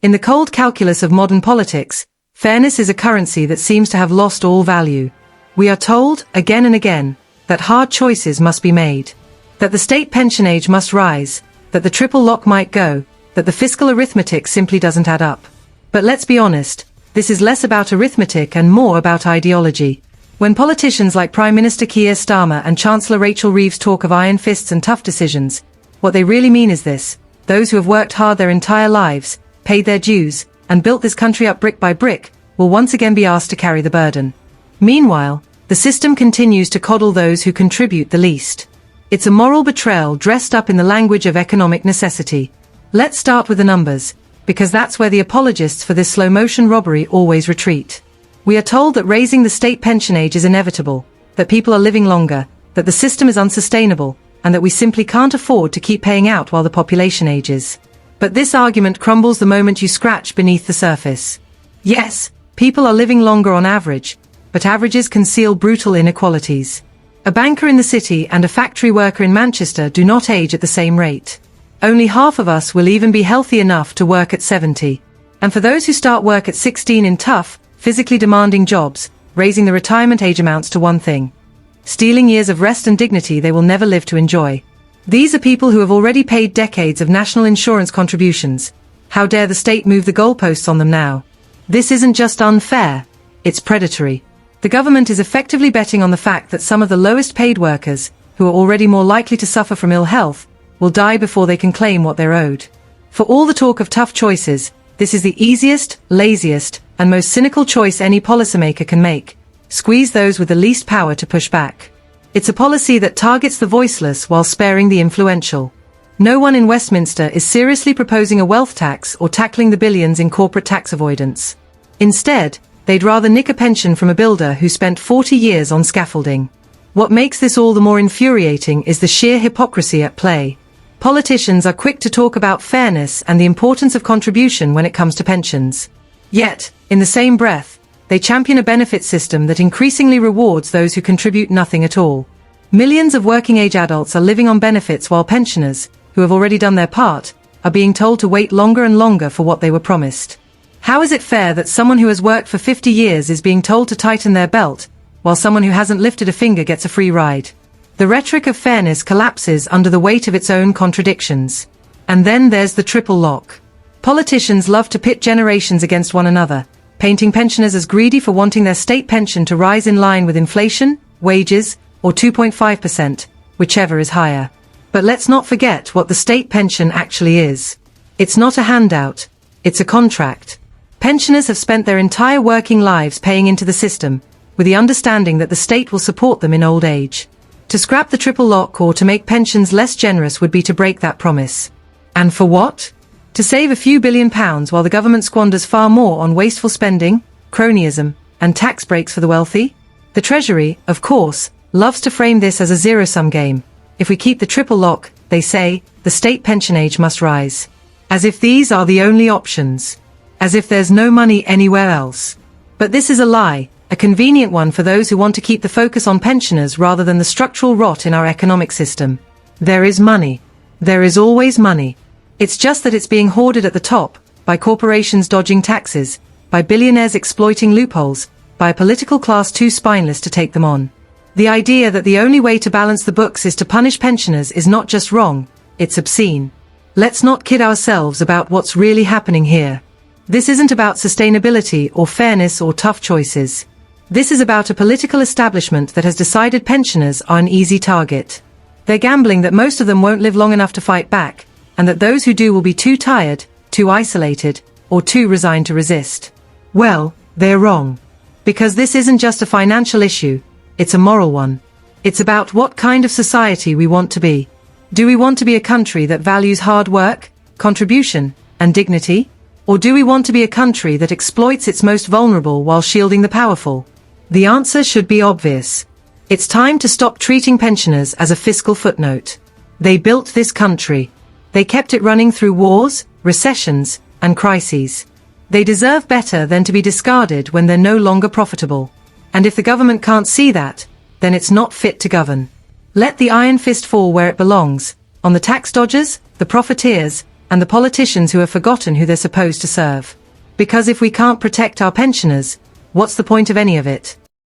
In the cold calculus of modern politics, fairness is a currency that seems to have lost all value. We are told, again and again, that hard choices must be made, that the state pension age must rise, that the triple lock might go, that the fiscal arithmetic simply doesn't add up. But let's be honest, this is less about arithmetic and more about ideology. When politicians like Prime Minister Keir Starmer and Chancellor Rachel Reeves talk of iron fists and tough decisions, what they really mean is this: those who have worked hard their entire lives, paid their dues, and built this country up brick by brick, will once again be asked to carry the burden. Meanwhile, the system continues to coddle those who contribute the least. It's a moral betrayal dressed up in the language of economic necessity. Let's start with the numbers, because that's where the apologists for this slow-motion robbery always retreat. We are told that raising the state pension age is inevitable, that people are living longer, that the system is unsustainable, and that we simply can't afford to keep paying out while the population ages. But this argument crumbles the moment you scratch beneath the surface. Yes, people are living longer on average, but averages conceal brutal inequalities. A banker in the city and a factory worker in Manchester do not age at the same rate. Only half of us will even be healthy enough to work at 70. And for those who start work at 16 in tough, physically demanding jobs, raising the retirement age amounts to one thing: stealing years of rest and dignity they will never live to enjoy. These are people who have already paid decades of national insurance contributions. How dare the state move the goalposts on them now? This isn't just unfair, it's predatory. The government is effectively betting on the fact that some of the lowest paid workers, who are already more likely to suffer from ill health, will die before they can claim what they're owed. For all the talk of tough choices, this is the easiest, laziest, and most cynical choice any policymaker can make: squeeze those with the least power to push back. It's a policy that targets the voiceless while sparing the influential. No one in Westminster is seriously proposing a wealth tax or tackling the billions in corporate tax avoidance. Instead, they'd rather nick a pension from a builder who spent 40 years on scaffolding. What makes this all the more infuriating is the sheer hypocrisy at play. Politicians are quick to talk about fairness and the importance of contribution when it comes to pensions. Yet, in the same breath, they champion a benefit system that increasingly rewards those who contribute nothing at all. Millions of working-age adults are living on benefits while pensioners, who have already done their part, are being told to wait longer and longer for what they were promised. How is it fair that someone who has worked for 50 years is being told to tighten their belt, while someone who hasn't lifted a finger gets a free ride? The rhetoric of fairness collapses under the weight of its own contradictions. And then there's the triple lock. Politicians love to pit generations against one another, painting pensioners as greedy for wanting their state pension to rise in line with inflation, wages, or 2.5%, whichever is higher. But let's not forget what the state pension actually is. It's not a handout, it's a contract. Pensioners have spent their entire working lives paying into the system, with the understanding that the state will support them in old age. To scrap the triple lock or to make pensions less generous would be to break that promise. And for what? To save a few £billion while the government squanders far more on wasteful spending, cronyism, and tax breaks for the wealthy? The Treasury, of course, loves to frame this as a zero-sum game. If we keep the triple lock, they say, the state pension age must rise. As if these are the only options. As if there's no money anywhere else. But this is a lie. A convenient one for those who want to keep the focus on pensioners rather than the structural rot in our economic system. There is money. There is always money. It's just that it's being hoarded at the top, by corporations dodging taxes, by billionaires exploiting loopholes, by a political class too spineless to take them on. The idea that the only way to balance the books is to punish pensioners is not just wrong, it's obscene. Let's not kid ourselves about what's really happening here. This isn't about sustainability or fairness or tough choices. This is about a political establishment that has decided pensioners are an easy target. They're gambling that most of them won't live long enough to fight back, and that those who do will be too tired, too isolated, or too resigned to resist. Well, they're wrong. Because this isn't just a financial issue, it's a moral one. It's about what kind of society we want to be. Do we want to be a country that values hard work, contribution, and dignity? Or do we want to be a country that exploits its most vulnerable while shielding the powerful? The answer should be obvious. It's time to stop treating pensioners as a fiscal footnote. They built this country. They kept it running through wars, recessions, and crises. They deserve better than to be discarded when they're no longer profitable. And if the government can't see that, then it's not fit to govern. Let the iron fist fall where it belongs, on the tax dodgers, the profiteers, and the politicians who have forgotten who they're supposed to serve. Because if we can't protect our pensioners, what's the point of any of it?